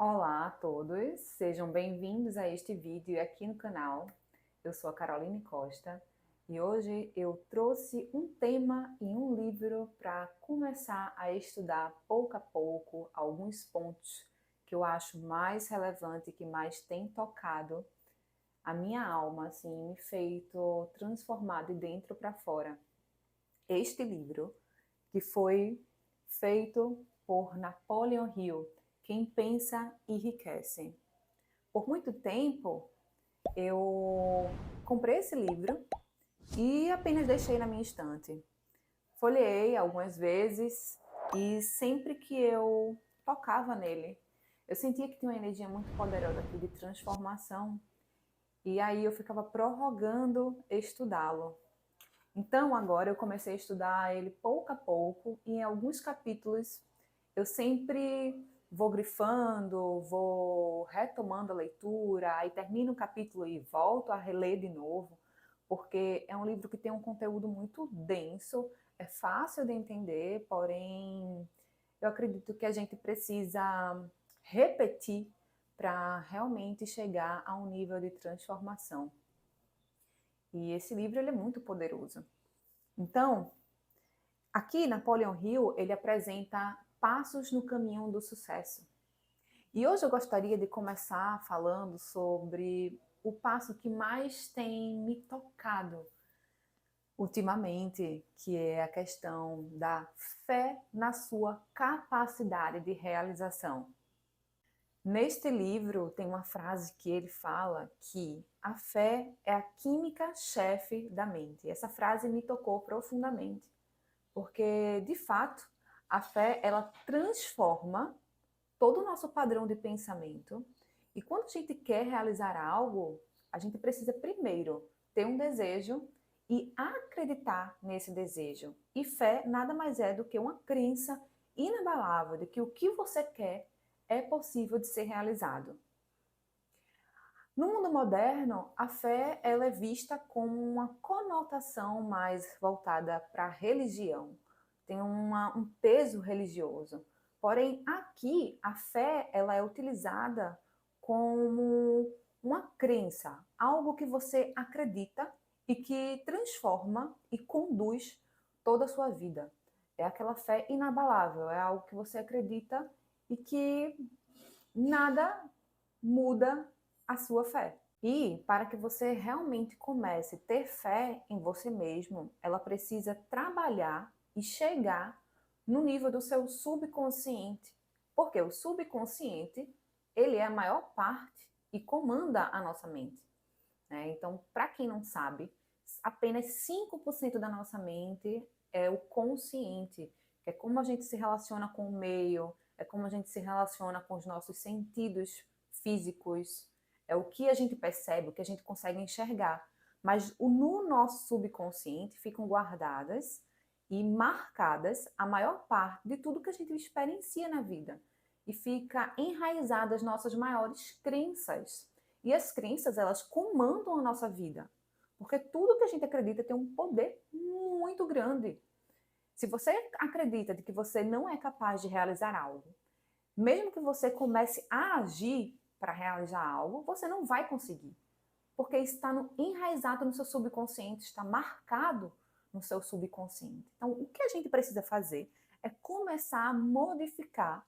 Olá a todos, sejam bem-vindos a este vídeo aqui no canal. Eu sou a Caroline Costa e hoje eu trouxe um tema e um livro para começar a estudar pouco a pouco alguns pontos que eu acho mais relevante e que mais tem tocado a minha alma, assim, me feito transformar de dentro para fora. Este livro que foi feito por Napoleon Hill, Quem Pensa Enriquece. Por muito tempo eu comprei esse livro e apenas deixei na minha estante. Folheei algumas vezes e sempre que eu tocava nele, eu sentia que tinha uma energia muito poderosa aqui de transformação e aí eu ficava prorrogando estudá-lo. Então agora eu comecei a estudar ele pouco a pouco e em alguns capítulos eu sempre vou grifando, vou retomando a leitura, aí termino o capítulo e volto a reler de novo, porque é um livro que tem um conteúdo muito denso, é fácil de entender, porém eu acredito que a gente precisa repetir para realmente chegar a um nível de transformação. E esse livro ele é muito poderoso. Então, aqui Napoleon Hill, ele apresenta passos no caminho do sucesso. E hoje eu gostaria de começar falando sobre o passo que mais tem me tocado ultimamente, que é a questão da fé na sua capacidade de realização. Neste livro tem uma frase que ele fala que a fé é a química-chefe da mente. Essa frase me tocou profundamente, porque de fato a fé ela transforma todo o nosso padrão de pensamento. E quando a gente quer realizar algo, a gente precisa primeiro ter um desejo e acreditar nesse desejo. E fé nada mais é do que uma crença inabalável de que o que você quer é possível de ser realizado. No mundo moderno, a fé ela é vista como uma conotação mais voltada para a religião, tem um peso religioso. Porém, aqui a fé ela é utilizada como uma crença, algo que você acredita e que transforma e conduz toda a sua vida. É aquela fé inabalável, é algo que você acredita e que nada muda a sua fé. E para que você realmente comece a ter fé em você mesmo, ela precisa trabalhar e chegar no nível do seu subconsciente. Porque o subconsciente, ele é a maior parte e comanda a nossa mente, né? Então, para quem não sabe, apenas 5% da nossa mente é o consciente, que é como a gente se relaciona com o meio, é como a gente se relaciona com os nossos sentidos físicos, é o que a gente percebe, o que a gente consegue enxergar. Mas no nosso subconsciente ficam guardadas e marcadas a maior parte de tudo que a gente experiencia na vida. E fica enraizada as nossas maiores crenças. E as crenças, elas comandam a nossa vida. Porque tudo que a gente acredita tem um poder muito grande. Se você acredita de que você não é capaz de realizar algo, mesmo que você comece a agir para realizar algo, você não vai conseguir. Porque está enraizado no seu subconsciente, está marcado no seu subconsciente. Então, o que a gente precisa fazer é começar a modificar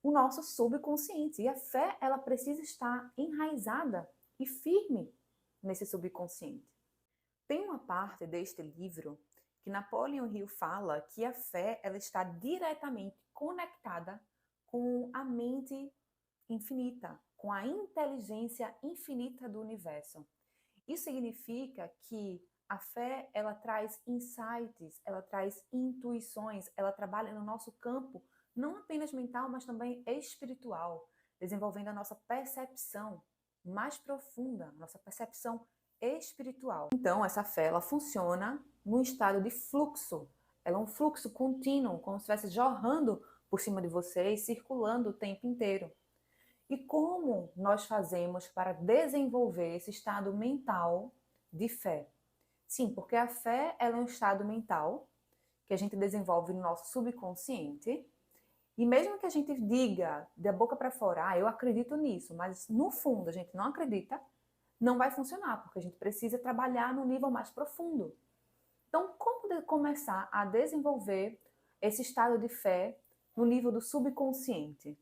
o nosso subconsciente. E a fé, ela precisa estar enraizada e firme nesse subconsciente. Tem uma parte deste livro que Napoleon Hill fala que a fé ela está diretamente conectada com a mente infinita, com a inteligência infinita do universo. Isso significa que a fé ela traz insights, ela traz intuições, ela trabalha no nosso campo não apenas mental, mas também espiritual, desenvolvendo a nossa percepção mais profunda, nossa percepção espiritual. Então, essa fé ela funciona num estado de fluxo. Ela é um fluxo contínuo, como se estivesse jorrando por cima de você e circulando o tempo inteiro. E como nós fazemos para desenvolver esse estado mental de fé? Sim, porque a fé ela é um estado mental que a gente desenvolve no nosso subconsciente E mesmo que a gente diga da boca para fora, eu acredito nisso, mas no fundo a gente não acredita, não vai funcionar, porque a gente precisa trabalhar no nível mais profundo. Então, como começar a desenvolver esse estado de fé no nível do subconsciente?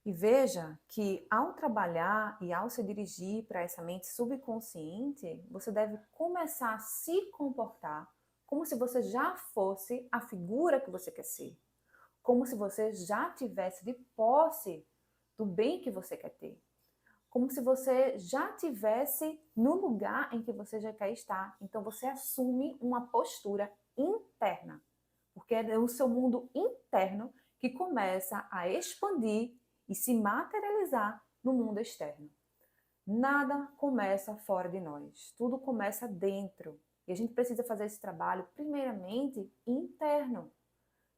E veja que ao trabalhar e ao se dirigir para essa mente subconsciente, você deve começar a se comportar como se você já fosse a figura que você quer ser, como se você já tivesse de posse do bem que você quer ter, como se você já tivesse no lugar em que você já quer estar. Então você assume uma postura interna, porque é o seu mundo interno que começa a expandir e se materializar no mundo externo. Nada começa fora de nós, tudo começa dentro. E a gente precisa fazer esse trabalho, primeiramente, interno,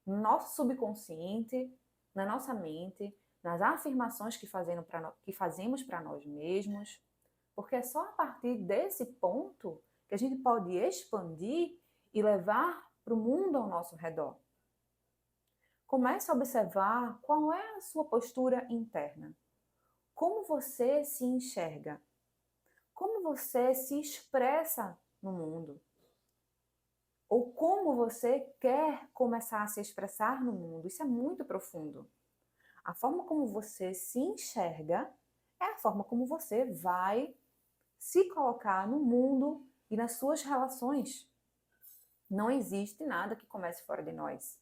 no nosso subconsciente, na nossa mente, nas afirmações que fazemos para nós mesmos, porque é só a partir desse ponto que a gente pode expandir e levar para o mundo ao nosso redor. Comece a observar qual é a sua postura interna. Como você se enxerga? Como você se expressa no mundo? Ou como você quer começar a se expressar no mundo? Isso é muito profundo. A forma como você se enxerga é a forma como você vai se colocar no mundo e nas suas relações. Não existe nada que comece fora de nós.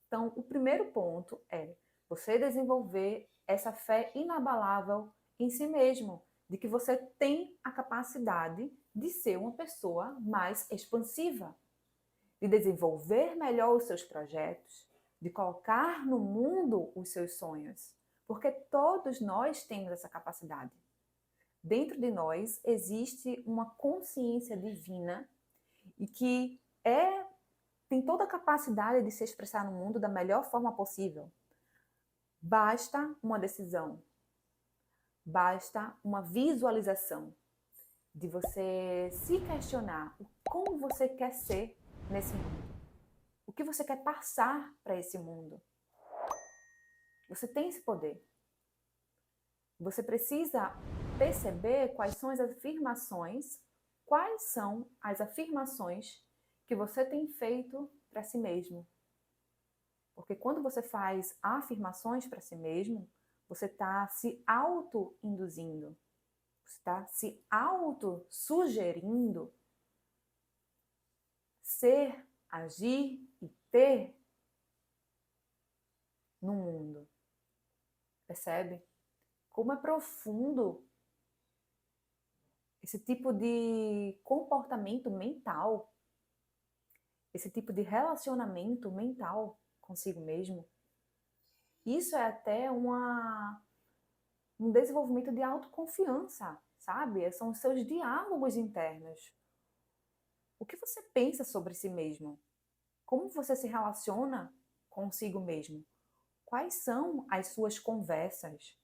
Então, o primeiro ponto é você desenvolver essa fé inabalável em si mesmo, de que você tem a capacidade de ser uma pessoa mais expansiva, de desenvolver melhor os seus projetos, de colocar no mundo os seus sonhos, porque todos nós temos essa capacidade. Dentro de nós existe uma consciência divina e que tem toda a capacidade de se expressar no mundo da melhor forma possível. Basta uma decisão, basta uma visualização de você se questionar como você quer ser nesse mundo, o que você quer passar para esse mundo. Você tem esse poder. Você precisa perceber quais são as afirmações que você tem feito para si mesmo. Porque quando você faz afirmações para si mesmo, você está se auto-induzindo, você está se auto-sugerindo ser, agir e ter no mundo. Percebe? Como é profundo esse tipo de comportamento mental, esse tipo de relacionamento mental consigo mesmo. Isso é até um desenvolvimento de autoconfiança, sabe? São os seus diálogos internos. O que você pensa sobre si mesmo? Como você se relaciona consigo mesmo? Quais são as suas conversas?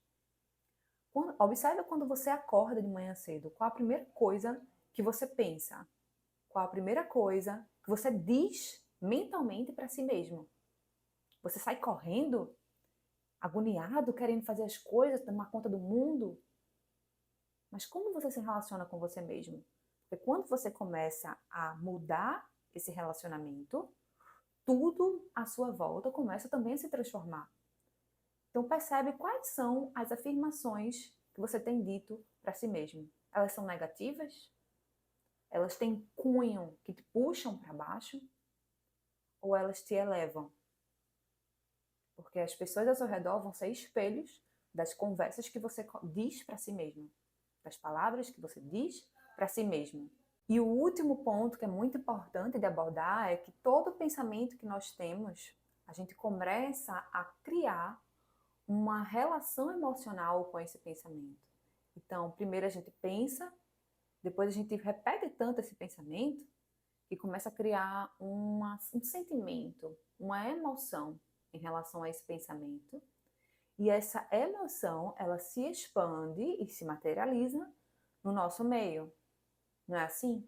Observe quando você acorda de manhã cedo. Qual a primeira coisa que você pensa? Qual a primeira coisa que você diz mentalmente para si mesmo? Você sai correndo, agoniado, querendo fazer as coisas, tomar conta do mundo? Mas como você se relaciona com você mesmo? Porque quando você começa a mudar esse relacionamento, tudo à sua volta começa também a se transformar. Então percebe quais são as afirmações que você tem dito para si mesmo. Elas são negativas? Elas têm cunho que te puxam para baixo? Ou elas te elevam? Porque as pessoas ao seu redor vão ser espelhos das conversas que você diz para si mesmo, das palavras que você diz para si mesmo. E o último ponto que é muito importante de abordar é que todo pensamento que nós temos, a gente começa a criar uma relação emocional com esse pensamento. Então, primeiro a gente pensa, depois a gente repete tanto esse pensamento que começa a criar um sentimento, uma emoção em relação a esse pensamento. E essa emoção, ela se expande e se materializa no nosso meio. Não é assim?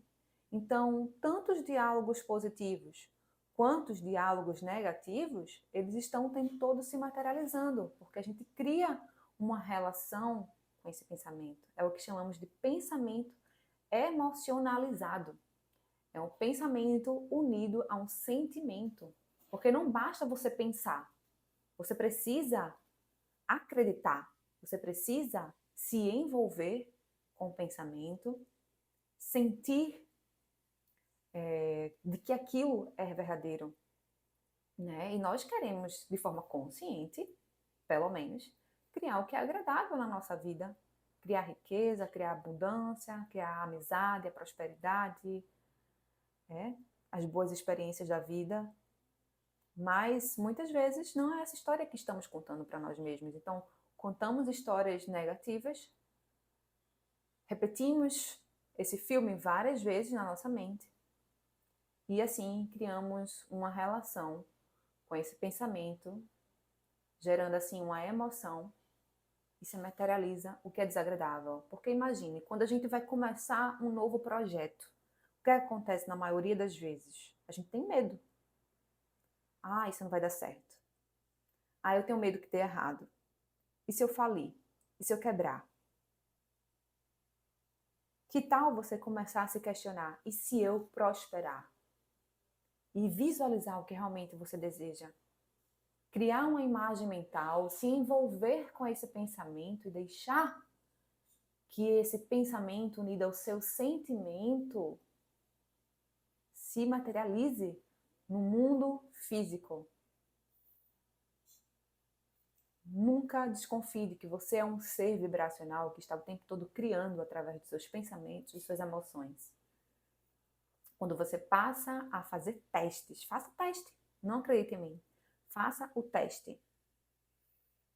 Então, tanto os diálogos positivos quanto os diálogos negativos, eles estão o tempo todo se materializando, porque a gente cria uma relação com esse pensamento. É o que chamamos de pensamento emocionalizado. É um pensamento unido a um sentimento. Porque não basta você pensar, você precisa acreditar, você precisa se envolver com o pensamento, sentir de que aquilo é verdadeiro, né? E nós queremos, de forma consciente, pelo menos, criar o que é agradável na nossa vida, criar riqueza, criar abundância, criar a amizade, a prosperidade, né? As boas experiências da vida. Mas muitas vezes não é essa história que estamos contando para nós mesmos. Então, contamos histórias negativas, repetimos esse filme várias vezes na nossa mente e assim criamos uma relação com esse pensamento, gerando assim uma emoção e se materializa o que é desagradável. Porque imagine, quando a gente vai começar um novo projeto, o que acontece na maioria das vezes? A gente tem medo. Ah, isso não vai dar certo. Ah, eu tenho medo que dê errado. E se eu falir? E se eu quebrar? Que tal você começar a se questionar? E se eu prosperar? E visualizar o que realmente você deseja. Criar uma imagem mental, se envolver com esse pensamento e deixar que esse pensamento unido ao seu sentimento se materialize no mundo físico. Nunca desconfie de que você é um ser vibracional que está o tempo todo criando através dos seus pensamentos e suas emoções. Quando você passa a fazer testes, faça o teste, não acredite em mim, faça o teste.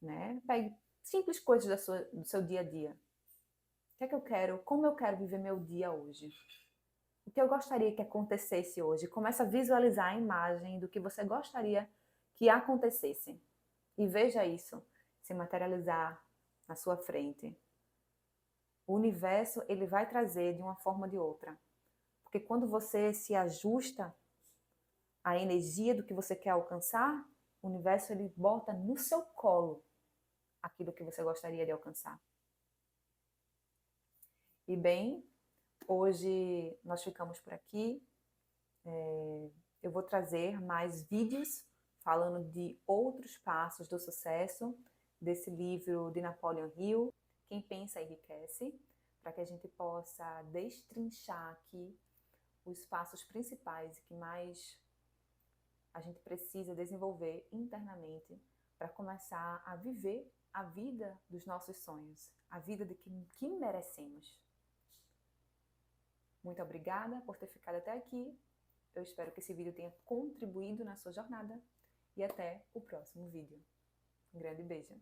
Né? Pegue simples coisas do seu dia a dia. O que é que eu quero? Como eu quero viver meu dia hoje? O que eu gostaria que acontecesse hoje? Comece a visualizar a imagem do que você gostaria que acontecesse. E veja isso se materializar na sua frente. O universo, ele vai trazer de uma forma ou de outra. Porque quando você se ajusta à energia do que você quer alcançar, o universo, ele bota no seu colo aquilo que você gostaria de alcançar. E bem, hoje nós ficamos por aqui. Eu vou trazer mais vídeos falando de outros passos do sucesso desse livro de Napoleon Hill, Quem Pensa Enriquece, para que a gente possa destrinchar aqui os passos principais que mais a gente precisa desenvolver internamente para começar a viver a vida dos nossos sonhos, a vida de que merecemos. Muito obrigada por ter ficado até aqui. Eu espero que esse vídeo tenha contribuído na sua jornada e até o próximo vídeo. Um grande beijo!